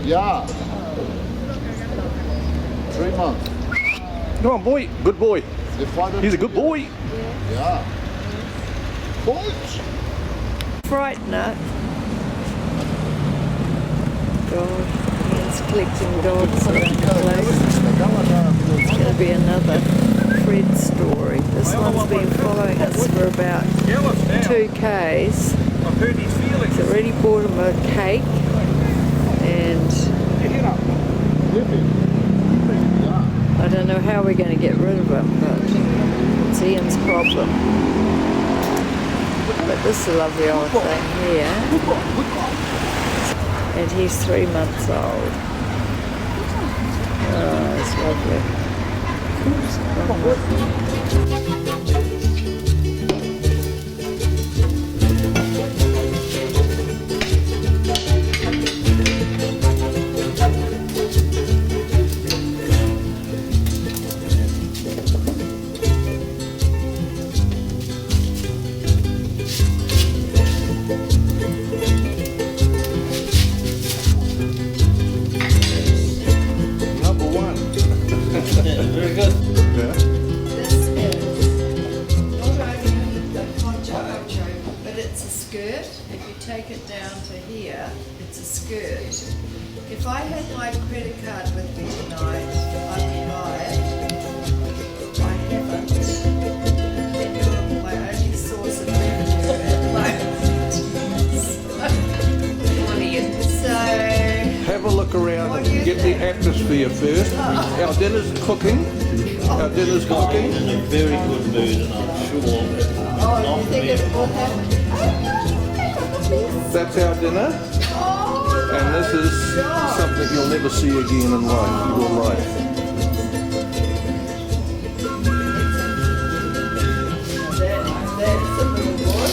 Yeah. 3 months. Come on, boy. Good boy. The father. He's a good boy. Yeah. Boys. Frighten it. God, he's collecting dogs around the place. It's going to be another Fred story. This one's been following us for about 2 Ks. I've heard his feelings. He's already bought him a cake and I don't know how we're going to get rid of him, but it's Ian's problem. But this is a lovely old thing here. And he's 3 months old. Oh, it's lovely. Very good. Yeah. This is not only the poncho, but it's a skirt. If you take it down to here, it's a skirt. If I had my credit card with me tonight, I would buy it. I haven't. And you're my only source of revenue at the moment. So Have a look around and get the atmosphere first. Our dinner's cooking. Our dinner's cooking. In a very good mood, and I'm sure oh, you think it will happen? That's our dinner. And this is something you'll never see again in life, your life. That's a little boy.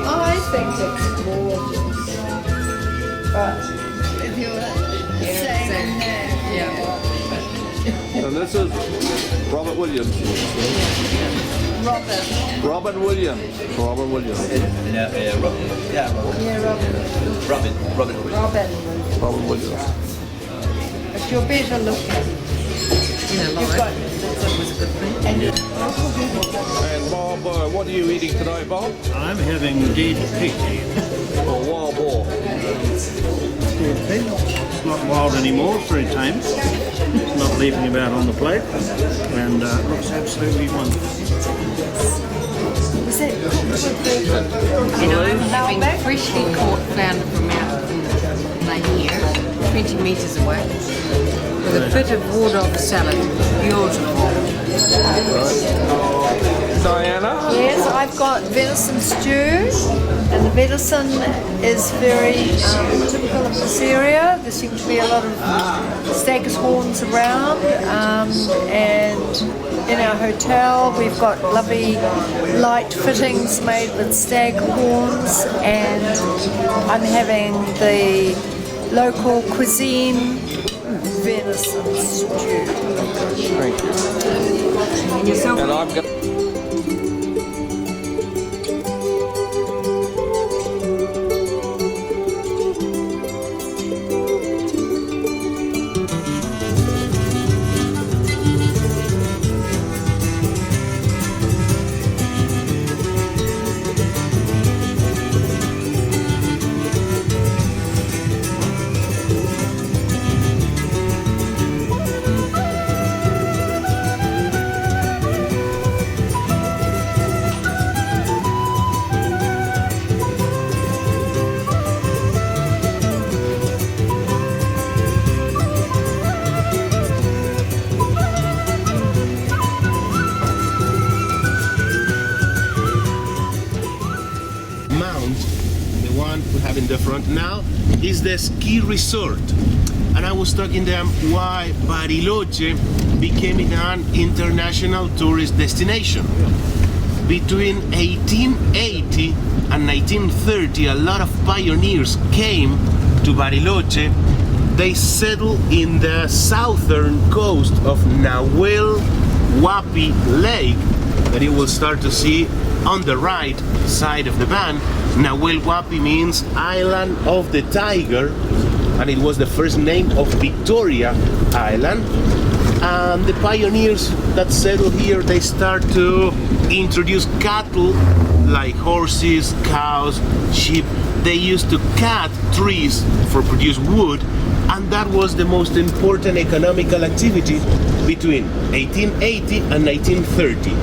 I think it's gorgeous. But if you're saying that, And this is Robert Williams. Robin Williams. Robin Williams. yeah, Robin. Yeah, Robin. Yeah, Robin. Robin Williams. But you're better looking. You've got And Bob, what are you eating today, Bob? I'm having dead pig. Or wild boar? Dead pig. It's not wild anymore, it's very tame. It's not leaping about on the plate, and looks absolutely wonderful. is it And I'm having freshly caught flounder from out in the lake here, 20 metres away, with a bit of Waldorf salad. Beautiful. Diana? Yes, I've got venison stew, and the venison is very typical of this area. There seem to be a lot of stag's horns around, and in our hotel we've got lovely light fittings made with stag horns, and I'm having the local cuisine venison stew. Thank you. And I've got... in the front now is the ski resort, and I was talking to them why Bariloche became an international tourist destination. Between 1880 and 1930, a lot of pioneers came to Bariloche. They settled in the southern coast of Nahuel Huapi Lake that you will start to see on the right side of the van. Nahuel Huapi means Island of the Tiger, and it was the first name of Victoria Island. And the pioneers that settled here, they start to introduce cattle like horses, cows, sheep. They used to cut trees for produce wood, and that was the most important economical activity between 1880 and 1930.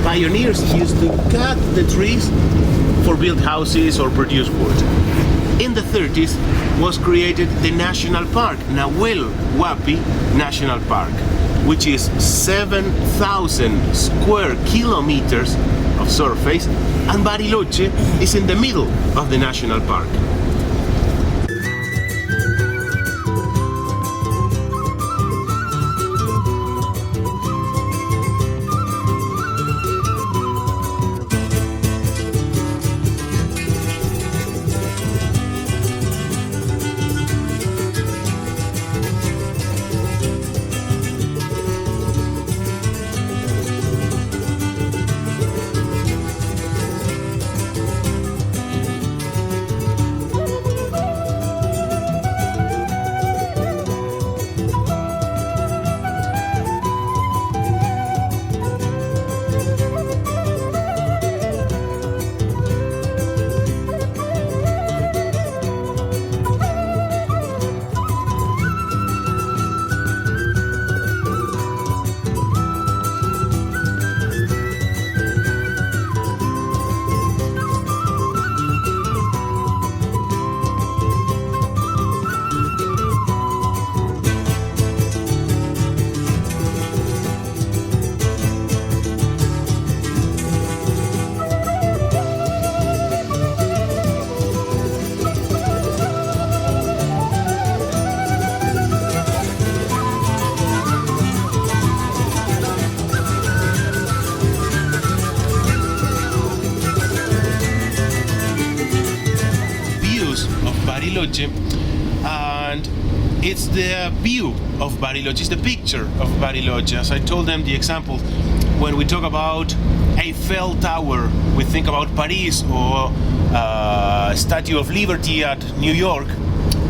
Pioneers used to cut the trees for build houses or produce wood. In the 30s was created the national park, Nahuel Huapi National Park, which is 7,000 square kilometers of surface, and Bariloche is in the middle of the national park. Bariloche, and it's the view of Bariloche, it's the picture of Bariloche. As I told them, the example, when we talk about Eiffel Tower, we think about Paris, or Statue of Liberty at New York.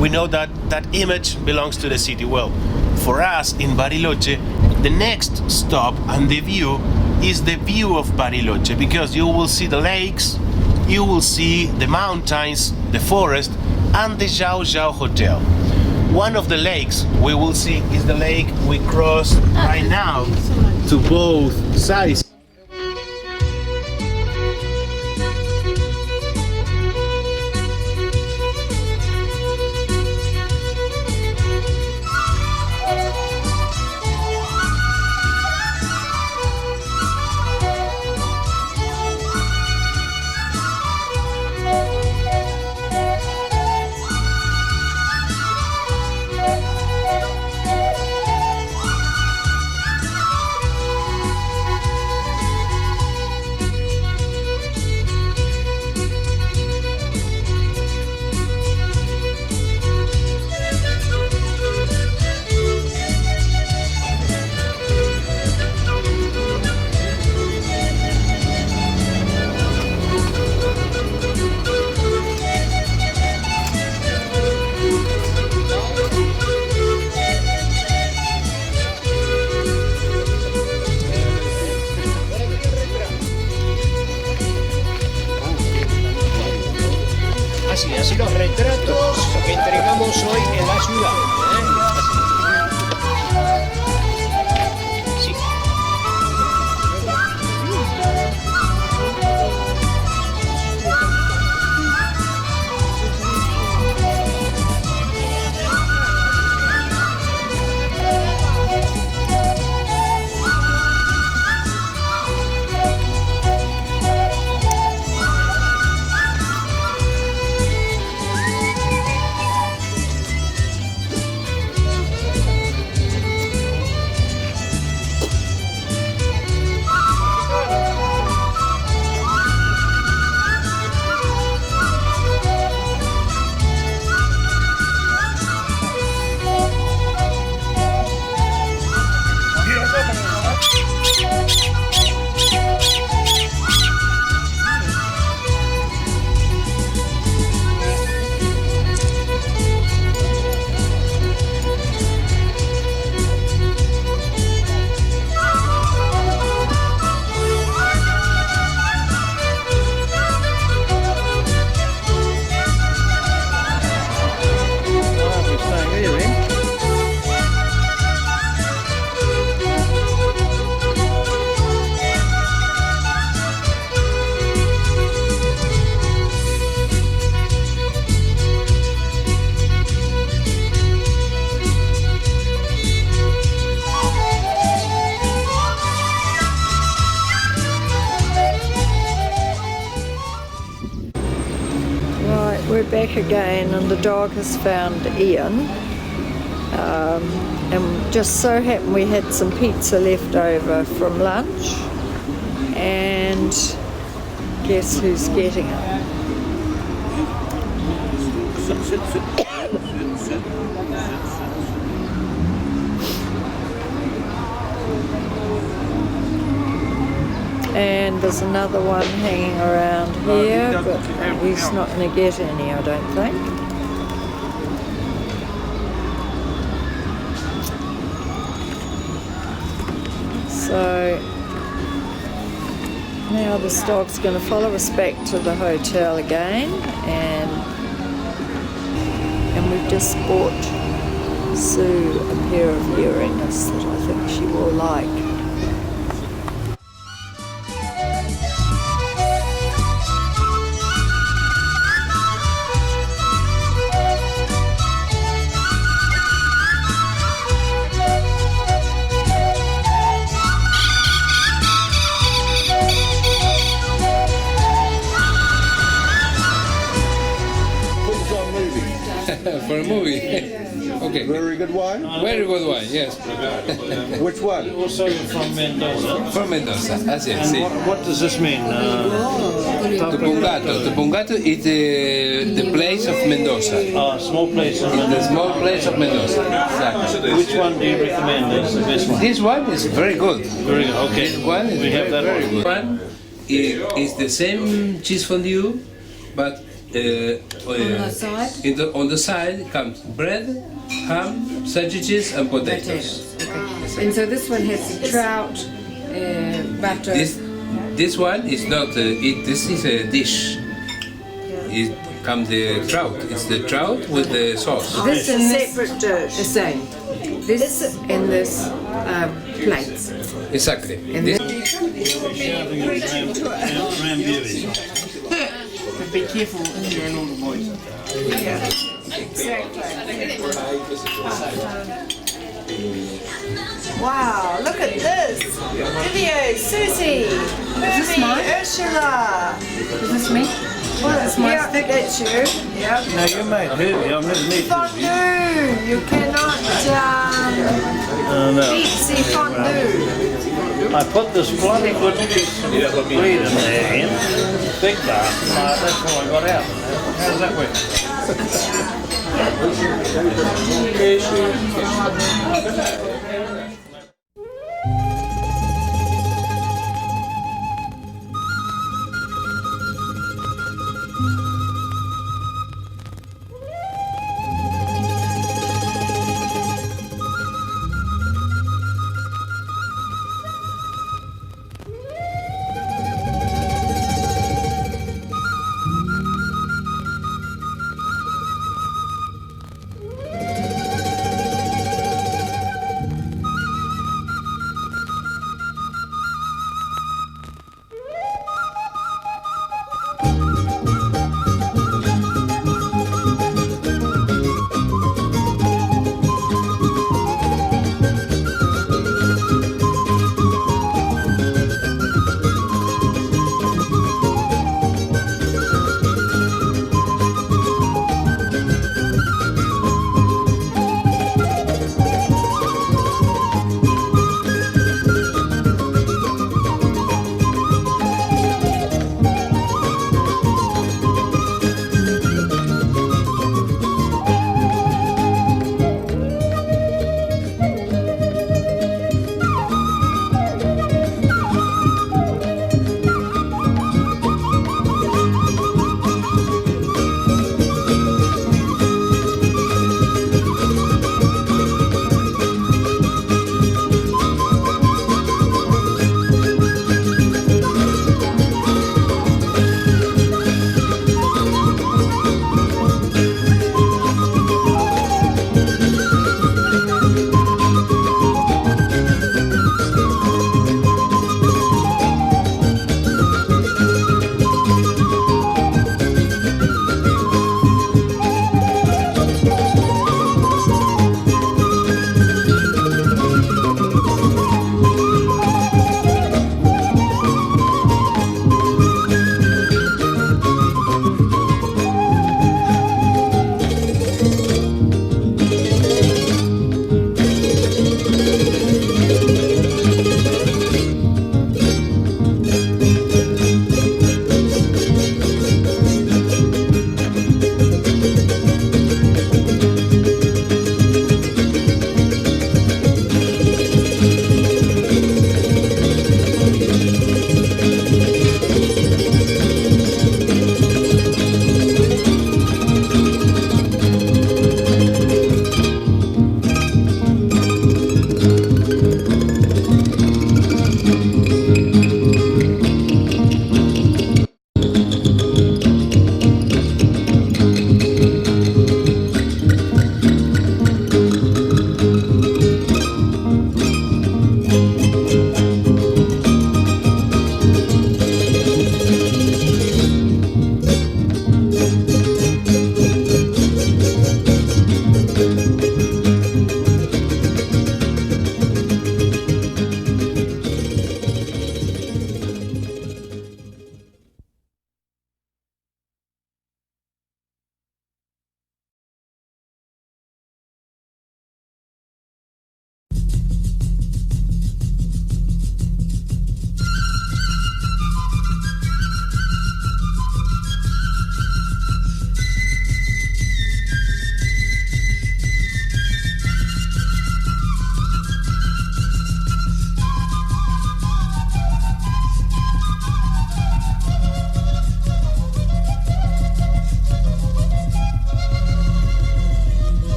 We know that that image belongs to the city. Well, for us in Bariloche, the next stop and the view is the view of Bariloche, because you will see the lakes, you will see the mountains, the forest, and the Zhao Zhao Hotel. One of the lakes we will see is the lake we cross right now to both sides. back again, and the dog has found Ian. And just so happened we had some pizza left over from lunch, and guess who's getting it? And there's another one hanging around here, but he's not going to get any, I don't think. So now this dog's going to follow us back to the hotel again, and we've just bought Sue a pair of earrings that I think she will like. For a movie. Okay. Very good wine. Very good one, yes. Which one? Also from Mendoza. From Mendoza, así es, sí. What does this mean? Tupungato. Tupungato is the place of Mendoza. Small place in The Mendoza. small place of Mendoza. Exactly. Which one do you recommend is the best one? This one is very good. Very good. Okay. This one is We have that very one. good. One is the same cheese fondue, but on the side comes bread, ham, sausages, and potatoes. Okay. And so this one has trout, butter. This one is not. This is a dish. It comes the trout. It's the trout with the sauce. This and this Separate dish. the same. This and this plates. Exactly. And This, But be careful if you're an older boy. Wow, look at this! Video, Susie, Herbie, Ursula. Is this me? Well, that's that's you. Yep. No, you made Herbie. I've never met Fondue. You cannot no. beat the fondue. I put this bloody good piece of bread in there, Ian. Big bar. That's how I got out. How does that work?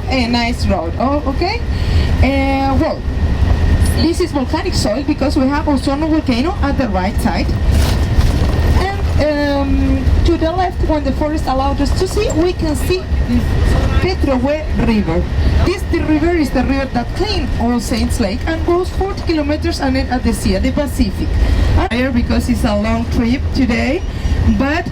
a nice road. Oh, okay. Well, this is volcanic soil because we have Osorno volcano at the right side. And to the left, when the forest allowed us to see, we can see Petrowe River. The river is the river that cleans All Saints Lake and goes 40 kilometers and then at the sea, the Pacific. I'm here because it's a long trip today, but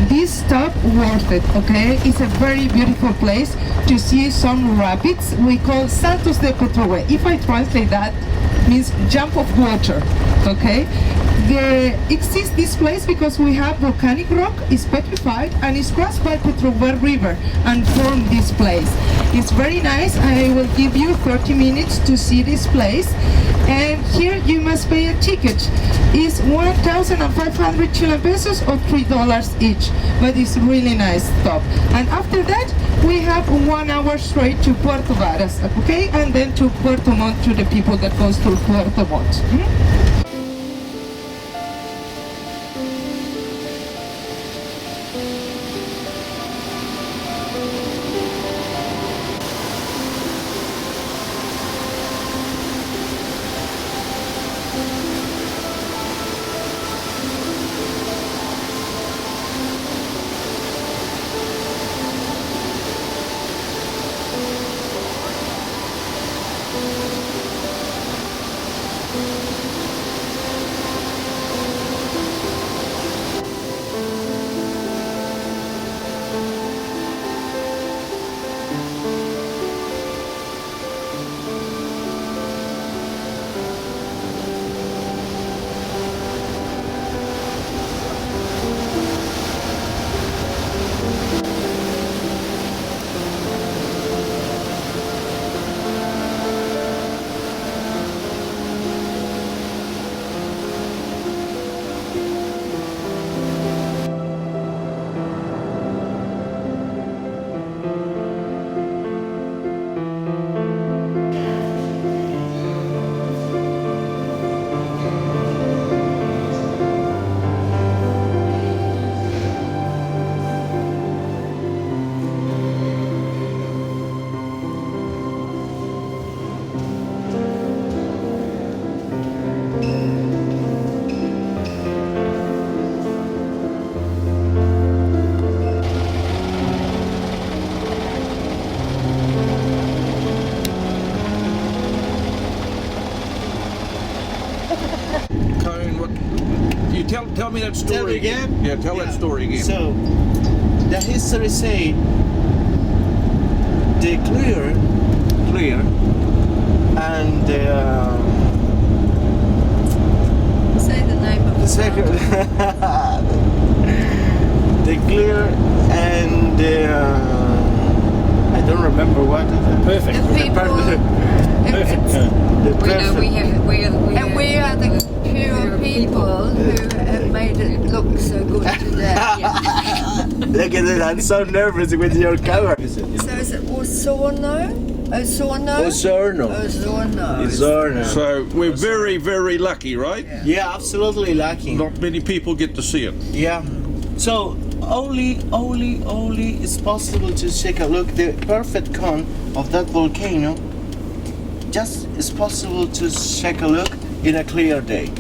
this stop worth it, okay? It's a very beautiful place to see some rapids. We call Santos de Petrowe. If I translate that, means jump of water, okay? There exists this place because we have volcanic rock, is petrified and is crossed by Petrowe River and form this place. It's very nice. I will give you 30 minutes to see this place. And here you must pay a ticket. It's 1,500 Chilean pesos or $3 each, but it's really nice stop. And after that, we have 1 hour straight to Puerto Varas, okay? And then to Puerto Montt to the people that goes to Puerto Montt. Tell me that story Tell me again? Yeah, tell that story again. So, the history say they clear, and Say the name of the second, they clear and I don't remember what. Perfect. The people. The We know we perfect. And we are the pure people who have made it look so good today. Look at it, I'm so nervous with your camera. So is it Osorno? Osorno? Osorno. Osorno. Osorno. So we're very, very lucky, right? Yeah, absolutely lucky. Not many people get to see it. Yeah. So only it's possible to take a look. The perfect cone of that volcano. Just it's possible to take a look in a clear day.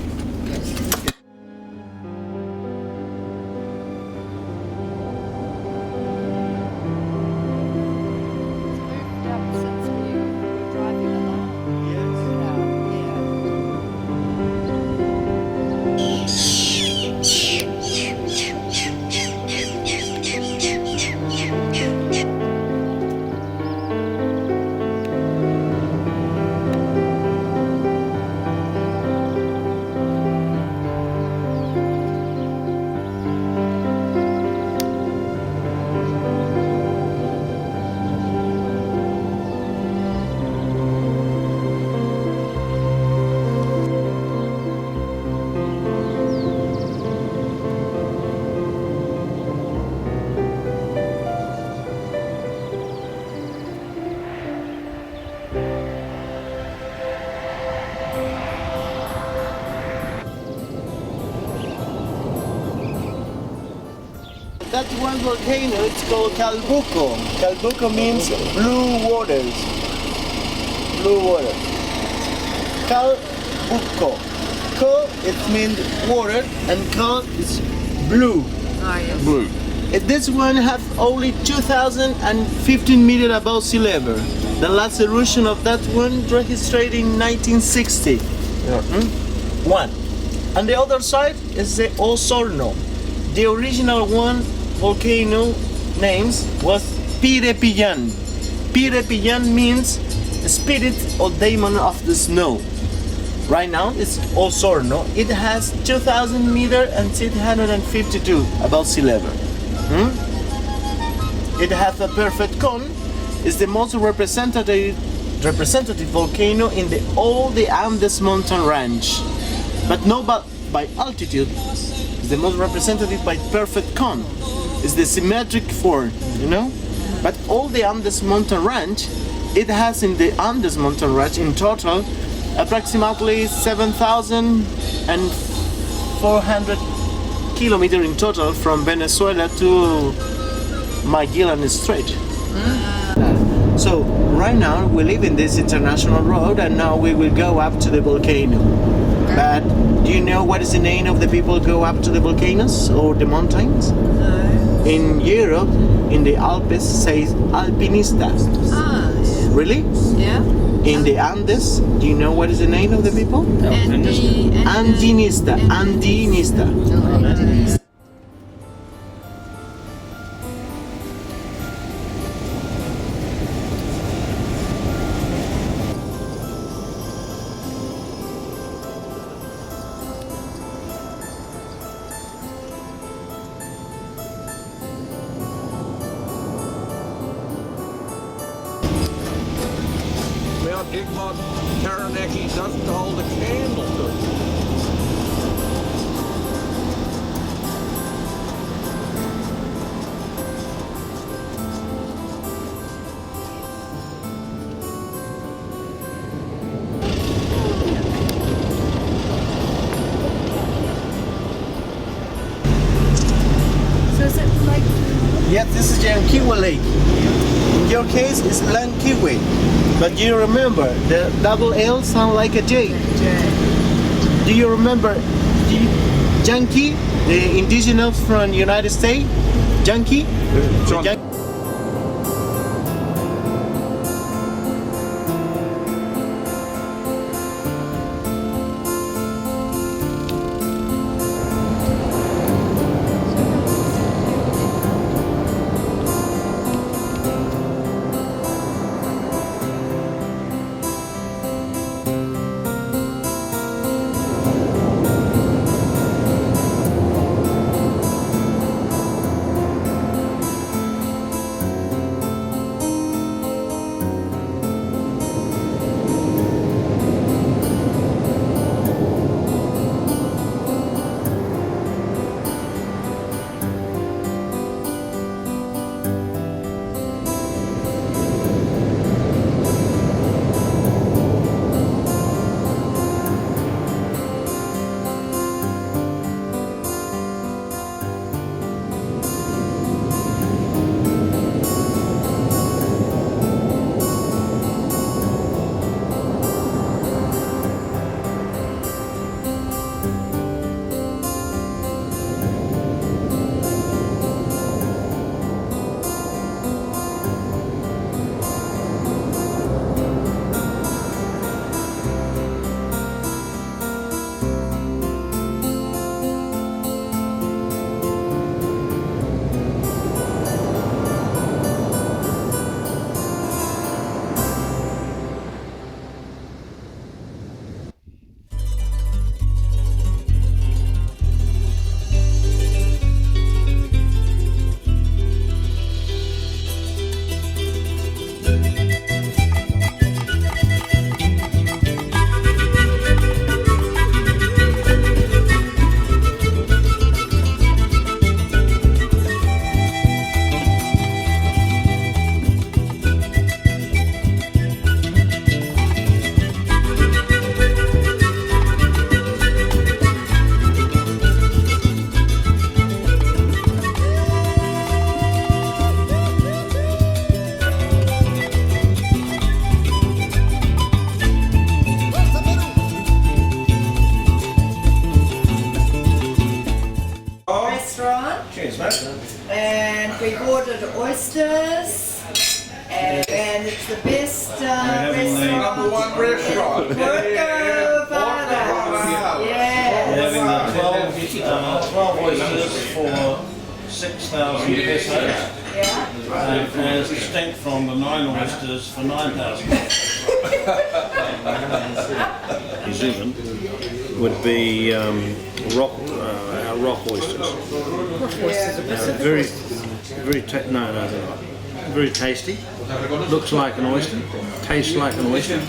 that one volcano, it's called Calbuco. Calbuco means blue waters. Blue water. Calbuco. Cal, it means water, and cal is blue. Oh, yes. Blue. This one have only 2,015 meters above sea level. The last eruption of that one registered in 1960. One. And the other side is the Osorno. The original one volcano names was Pirepillan. Pirepillan means spirit or demon of the snow. Right now it's Osorno. It has 2,000 meters and 652 above sea level. It has a perfect cone. It's the most representative volcano in all the Andes mountain range, but not by altitude. It's the most representative by perfect cone. It's the symmetric form, you know. But all the Andes mountain range, it has in the Andes mountain range in total approximately 7,400 kilometers in total from Venezuela to Magellan Strait. So right now we live in this international road, and now we will go up to the volcano. But do you know what is the name of the people who go up to the volcanoes or the mountains? No. In Europe, in the Alps, says alpinista. Ah, Really? yeah. In the Andes, do you know what is the name of the people? Andinista. Andinista. Mount Igmont Taranaki doesn't hold a candle to it. So is it like Yes, this is Yanquiwa Lake. In your case, it's Blanquiwe. But you remember, the double L sound like a J. Do you remember Yankee, the indigenous from United States? Yankee? Cheers, mate. And we've ordered oysters. And it's the best restaurant. Number one restaurant. Puerto Varas. Yeah. Having the 12 oysters for 6,000 pesos. As distinct from the 9 oysters for 9,000. New Zealand would be rock oysters. Very very tasty. Looks like an oyster. Tastes like an oyster.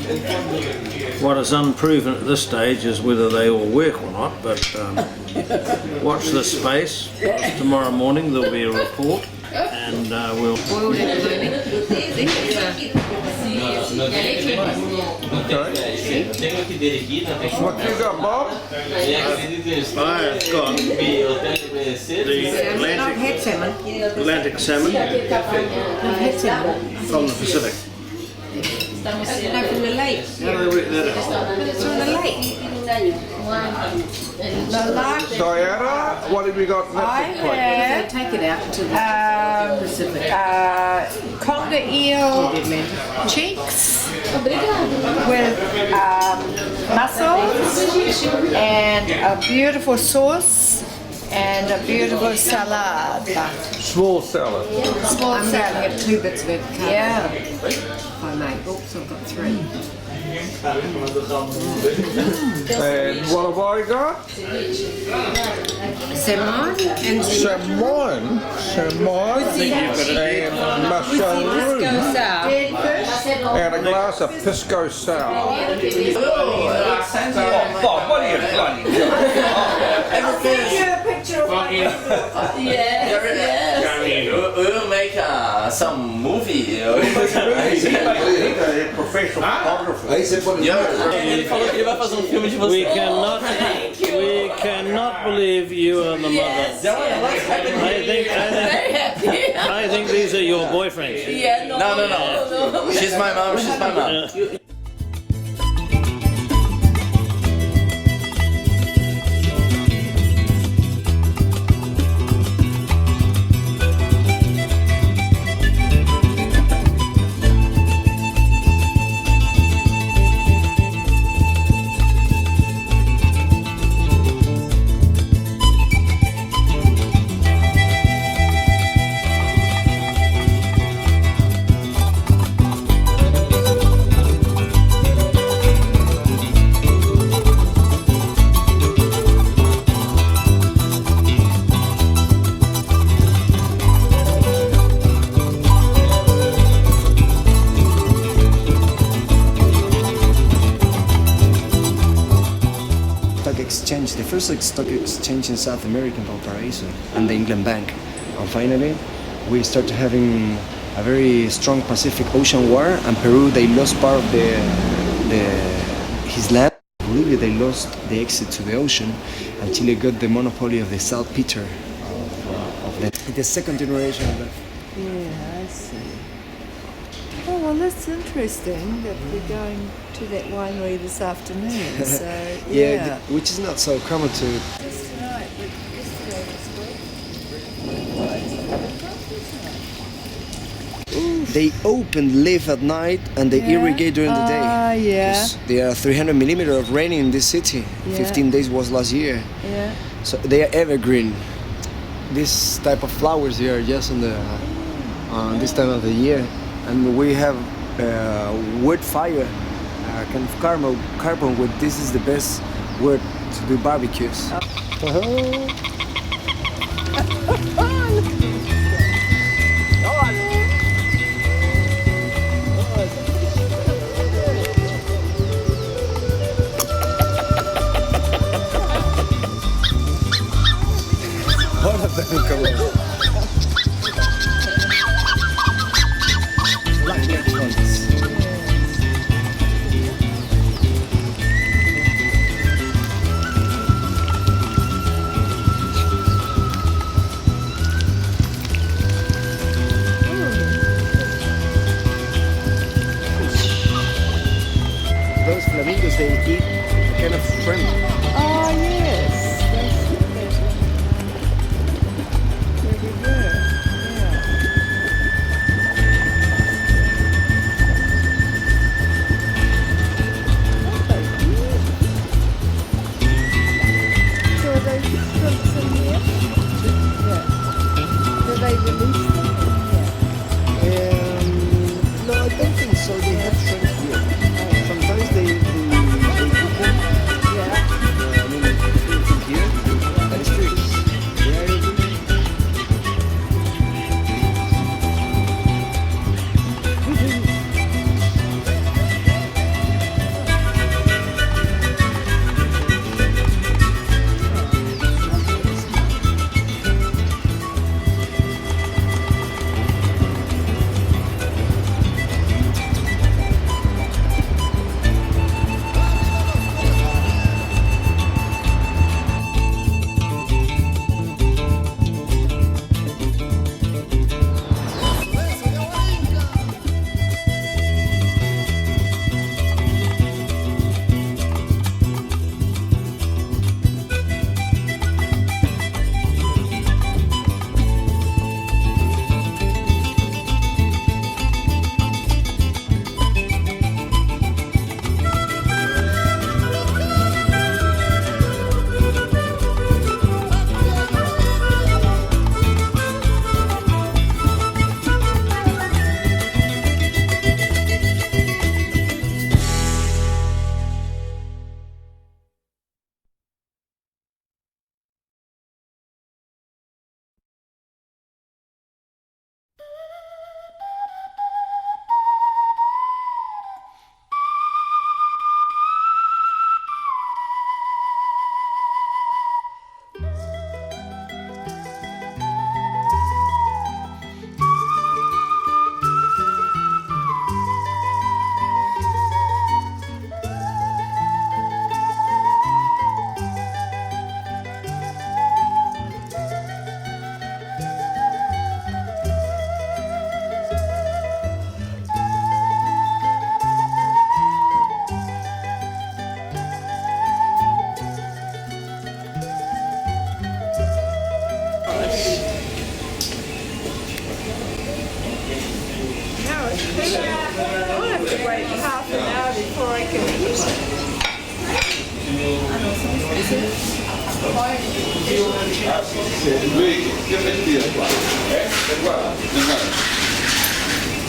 What is unproven at this stage is whether they all work or not. But watch this space. Tomorrow morning there'll be a report, and we'll. Boiled egg learning. What you got, Bob? I've got the I've had salmon. Atlantic salmon I've had salmon. from the Pacific. No, from the lake. How do they work that out? But it's from the lake. Diana, what have you got I next? They have take it out to the Pacific. conger eel cheeks with mussels and a beautiful sauce and a beautiful salad. Small salad. Small I'm going to salad. have 2 bits of it. Yeah. If I may. Oops, I've got 3. And what have I got? Salmon and Salmon. And mushroom. And a glass of pisco sour. Bob, what are you bloody doing? I'll send you a picture of my We'll make some movie. Professional photographer. We cannot believe you are the mother. I think these are your boyfriends. No. She's my mom. Exchange, the first stock exchange in South America in Valparaiso, and the England Bank. And finally, we started having a very strong Pacific Ocean war, and Peru, they lost part of his land. Bolivia, they lost the exit to the ocean, and Chile got the monopoly of the saltpeter of the second generation of that. Yeah, I see. Oh, well, that's interesting that we're going to that winery this afternoon. So, yeah. Which is not so common to. Just tonight, but yesterday was good. They open live at night and they irrigate during the day. Yeah. 'Cause there are 300 millimeters of rain in this city. Yeah. 15 days was last year. Yeah. So they are evergreen. This type of flowers here are just in the this time of the year, and we have wood fire, kind of carbon wood. This is the best wood to do barbecues. All of them come on. Black ones. Those flamingos, they eat a kind of shrimp. Oh, yes.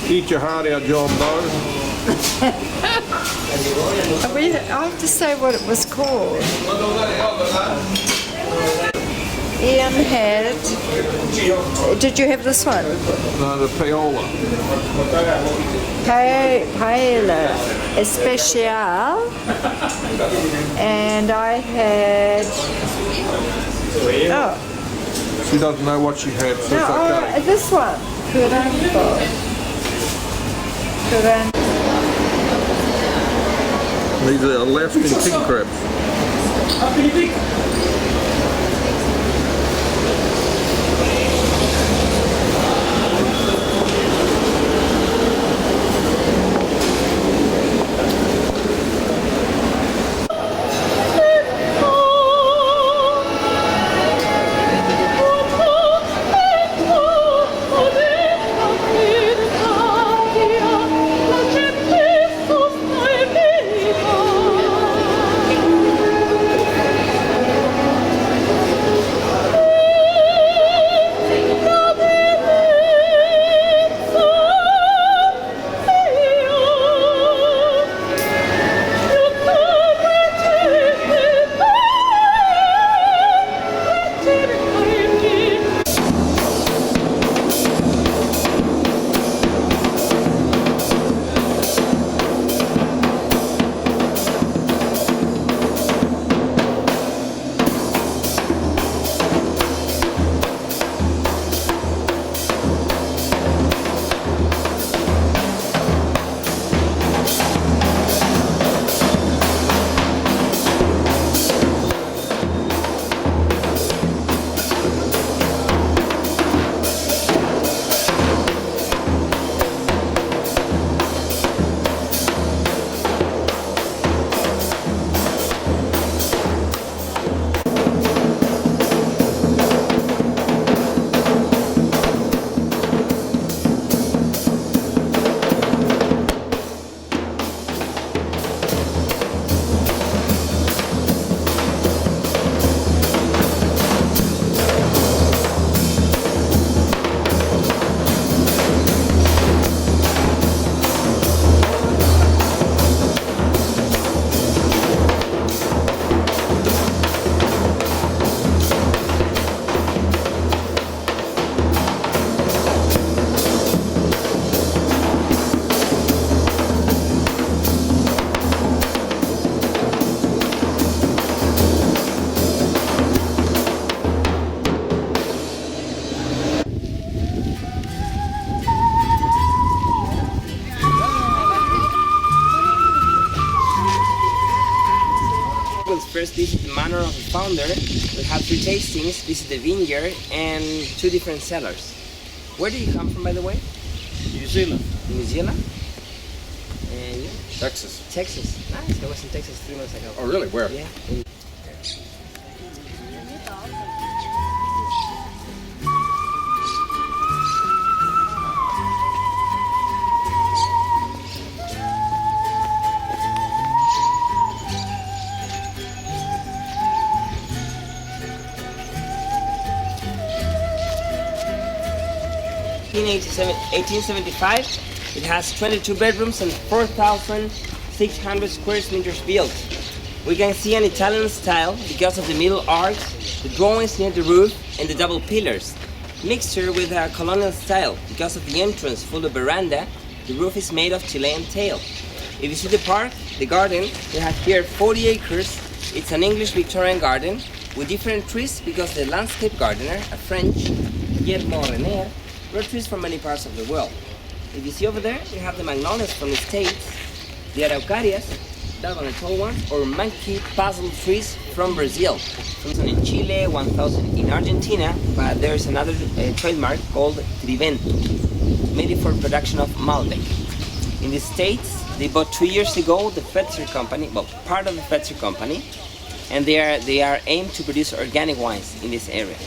Eat your heart out, John Bow. I have to say what it was called. Ian had. Did you have this one? No, the payola. Paella Especial. And I had. Oh, She doesn't know what she had, so no, it's okay. this one. Curango. These are Alaskan king crabs. First, this is the manor of the founder. We have 3 tastings. This is the vineyard and 2 different cellars. Where do you come from, by the way? New Zealand. New Zealand? And you? Texas. Texas. Nice. I was in Texas 3 months ago. Oh, really? Where? Yeah. In 1875, it has 22 bedrooms and 4,600 square meters built. We can see an Italian style because of the middle arcs, the drawings near the roof, and the double pillars. Mixture with a colonial style because of the entrance full of veranda, the roof is made of Chilean tile. If you see the park, the garden, we have here 40 acres. It's an English Victorian garden with different trees because the landscape gardener, a French, Guillermo Renner, brought trees from many parts of the world. If you see over there, you have the magnolias from the States, the araucarias, that one the tall one, or monkey puzzle trees from Brazil. 1,000 in Chile, 1,000 in Argentina, but there's another trademark called Trivento, made for production of Malbec. In the States, they bought 2 years ago the Fetzer company, well, part of the Fetzer company, and they are aimed to produce organic wines in this area.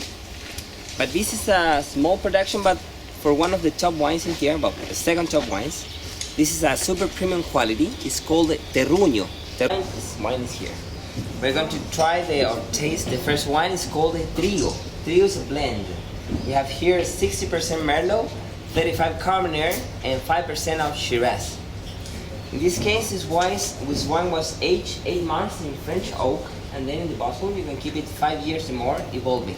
But this is a small production, but for one of the top wines in here, well, the second top wines, this is a super premium quality. It's called Terruño. This wine is here. We're going to try or taste the first wine. It's called a Trio. Trio is a blend. We have here 60% Merlot, 35 Carmenere, and 5% of Shiraz. In this case, this wine was aged 8 months in French oak, and then in the bottle you can keep it 5 years or more, evolving.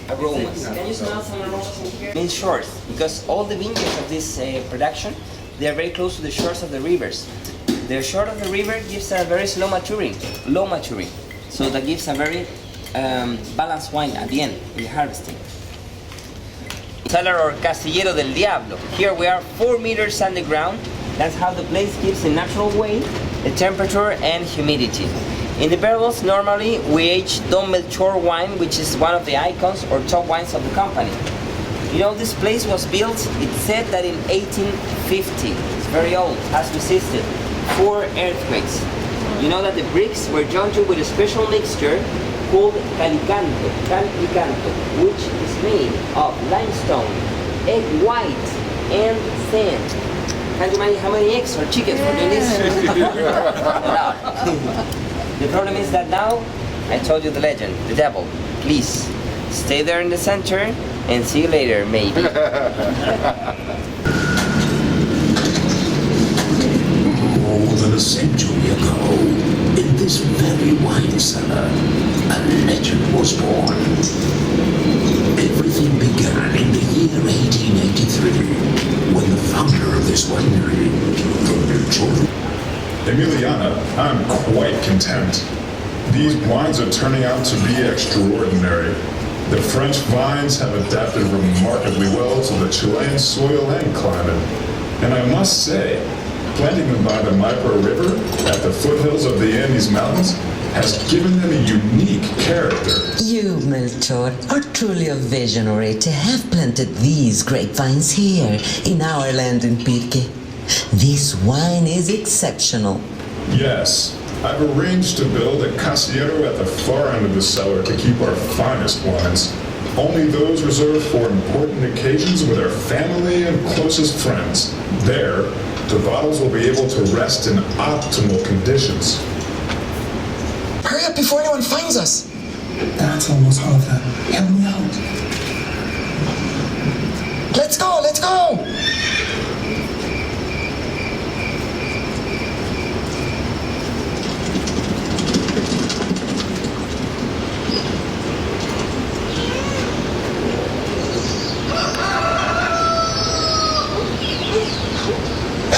Aromas. Can you smell some aromas in here? In short, because all the vineyards of this production, they are very close to the shores of the rivers. The shore of the river gives a very low maturing. So that gives a very balanced wine at the end in the harvesting. Cellar or Castillero del Diablo. Here we are 4 meters underground. That's how the place keeps the natural way, the temperature and humidity. In the barrels, normally we age Don Melchor wine, which is one of the icons or top wines of the company. You know, this place was built, it's said that in 1850. It's very old, has resisted 4 earthquakes. You know that the bricks were joined with a special mixture called calicanto, which is made of limestone, egg white, and sand. Can you imagine how many eggs or chickens for doing this? The problem is that now, I told you the legend, the devil. Please, stay there in the center and see you later, maybe. More than a century ago, in this very wine cellar, a legend was born. Everything began in the year 1883, when the founder of this winery, Don Melchor. Emiliana, I'm quite content. These wines are turning out to be extraordinary. The French vines have adapted remarkably well to the Chilean soil and climate. And I must say, planting them by the Maipo River at the foothills of the Andes Mountains has given them a unique character. You, Melchor, are truly a visionary to have planted these grapevines here in our land in Pirque. This wine is exceptional. Yes, I've arranged to build a casiero at the far end of the cellar to keep our finest wines. Only those reserved for important occasions with our family and closest friends. There, the bottles will be able to rest in optimal conditions. Hurry up before anyone finds us! That's almost all of them. Help me out. Let's go! Let's go!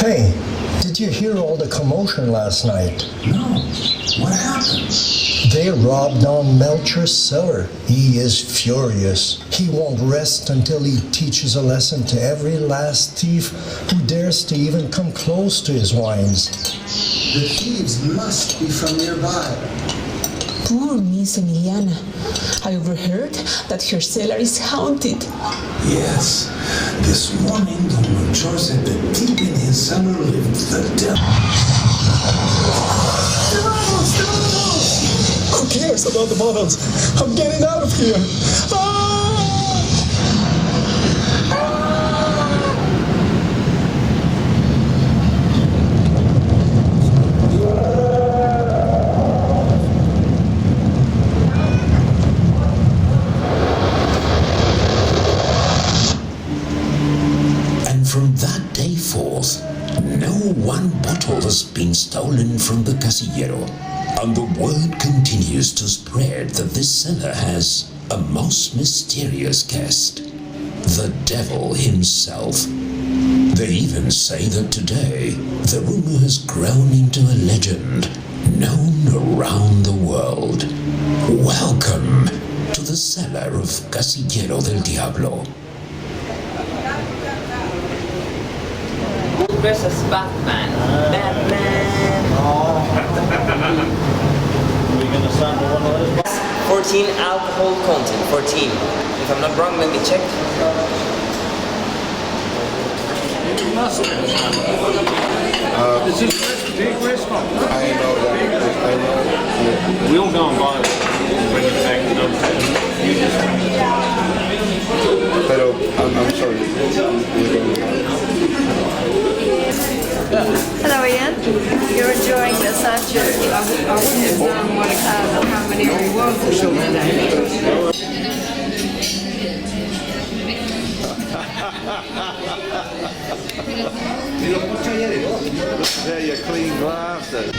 Hey, did you hear all the commotion last night? No. What happened? They robbed Don Melchor's cellar. He is furious. He won't rest until he teaches a lesson to every last thief who dares to even come close to his wines. The thieves must be from nearby. Poor Miss Emiliana. I overheard that her cellar is haunted. Yes. This morning, Don Melchor said that deep in his cellar lived the devil. Who cares about the bottles? I'm getting out of here. And from that day forth, no one bottle has been stolen from the casillero. And the word continues to spread that this cellar has a most mysterious guest, the devil himself. They even say that today the rumor has grown into a legend known around the world. Welcome to the cellar of Castillero del Diablo. Versus Batman. Batman. We're going to sample one of those. 14 alcohol content. 14. If I'm not wrong, let me check. Is this big restaurant? I know that. I know. We'll go and buy it and bring it back to them. You just Hello, I'm sorry. Hello, Ian. You're enjoying this, aren't you? I wouldn't have known what a carbonara was until today. There you clean glasses.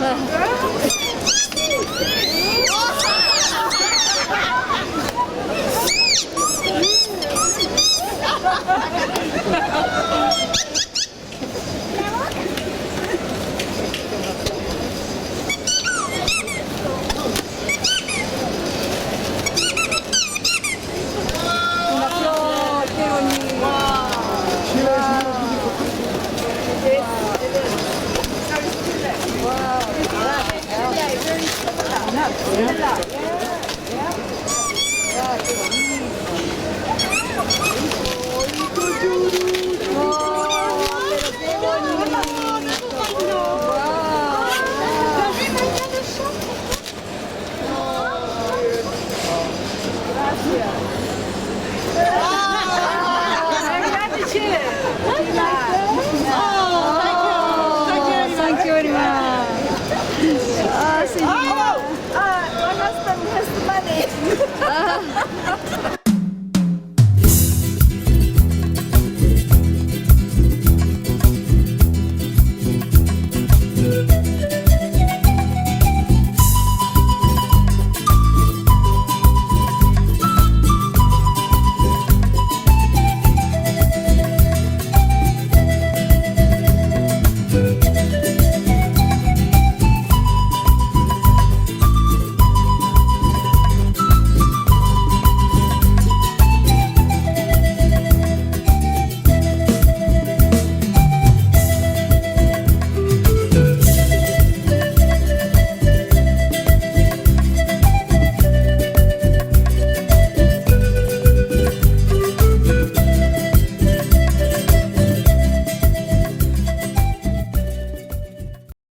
Huh?